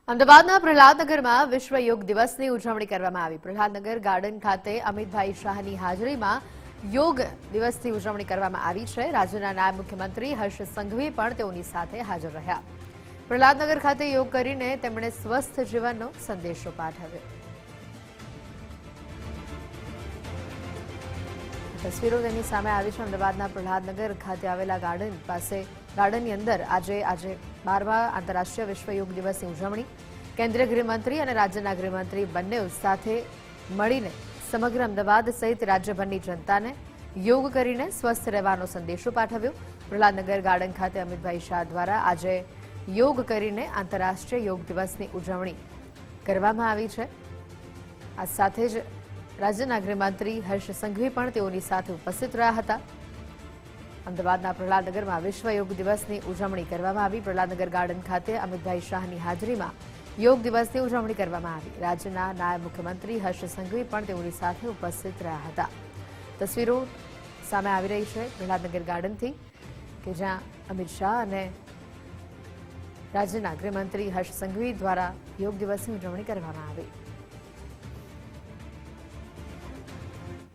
અમદાવાદના પ્રહલાદનગરમાં વિશ્વ યોગ દિવસની ઉજવણી કરવામાં આવી। પ્રહલાદનગર ગાર્ડન ખાતે અમિતભાઈ શાહની હાજરીમાં યોગ દિવસની ઉજવણી કરવામાં આવી છે। રાજ્યના નાયબ મુખ્યમંત્રી હર્ષ સંઘવી પણ તેઓની સાથે હાજર રહ્યા। પ્રહલાદનગર ખાતે યોગ કરીને તેમણે સ્વસ્થ જીવનનો સંદેશો પાઠવ્યો। તસવીરો તેની સામે આવી છે। અમદાવાદના પ્રહલાદનગર ખાતે આવેલા ગાર્ડનની અંદર આજે 12મા આંતરરાષ્ટ્રીય વિશ્વ યોગ દિવસની ઉજવણી કેન્દ્રીય ગૃહમંત્રી અને રાજ્યના ગૃહમંત્રી બંને સાથે મળીને સમગ્ર અમદાવાદ સહિત રાજ્યભરની જનતાને યોગ કરીને સ્વસ્થ રહેવાનો સંદેશો પાઠવ્યો। પ્રહલાદનગર ગાર્ડન ખાતે અમિતભાઈ શાહ દ્વારા આજે યોગ કરીને આંતરરાષ્ટ્રીય યોગ દિવસની ઉજવણી કરવામાં આવી છે। આ સાથે જ રાજ્યના ગૃહમંત્રી હર્ષ સંઘવી પણ તેઓની સાથે ઉપસ્થિત રહ્યા હતા। અમદાવાદના પ્રહલાદનગરમાં વિશ્વ યોગ દિવસની ઉજવણી કરવામાં આવી। પ્રહલાદનગર ગાર્ડન ખાતે અમિતભાઈ શાહની હાજરીમાં યોગ દિવસની ઉજવણી કરવામાં આવી। રાજ્યના નાયબ મુખ્યમંત્રી હર્ષ સંઘવી પણ તેઓની સાથે ઉપસ્થિત રહ્યા હતા। તસવીરો સામે આવી રહી છે પ્રહલાદનગર ગાર્ડનથી કે જ્યાં અમિત શાહ અને રાજ્યના ગૃહમંત્રી હર્ષ સંઘવી દ્વારા યોગ દિવસની ઉજવણી કરવામાં આવી।